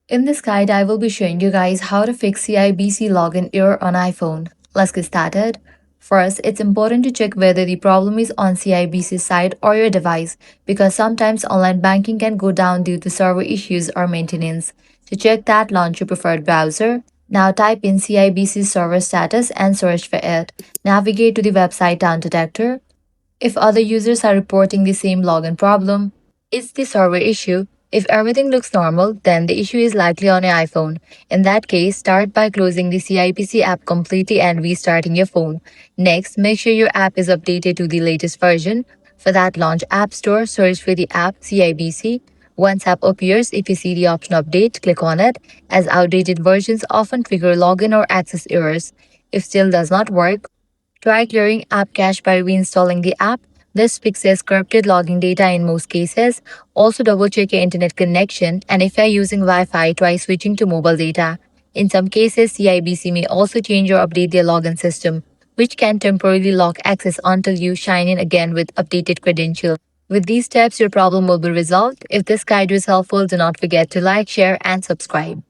In this guide, I will be showing you guys how to fix CIBC login error on iPhone. Let's get started. First, it's important to check whether the problem is on CIBC's side or your device because sometimes online banking can go down due to server issues or maintenance. To check that, launch your preferred browser. Now type in CIBC server status and search for it. Navigate to the website down detector. If other users are reporting the same login problem, it's the server issue. If everything looks normal, then the issue is likely on your iPhone. In that case, start by closing the CIBC app completely and restarting your phone. Next, make sure your app is updated to the latest version. For that, launch App Store, search for the app CIBC. Once app appears, if you see the option update, click on it, as outdated versions often trigger login or access errors. If still does not work, try clearing app cache by reinstalling the app. This fixes corrupted login data in most cases. Also, double check your internet connection, and if you're using Wi Fi, try switching to mobile data. In some cases, CIBC may also change or update their login system, which can temporarily lock access until you sign in again with updated credentials. With these steps, your problem will be resolved. If this guide was helpful, do not forget to like, share, and subscribe.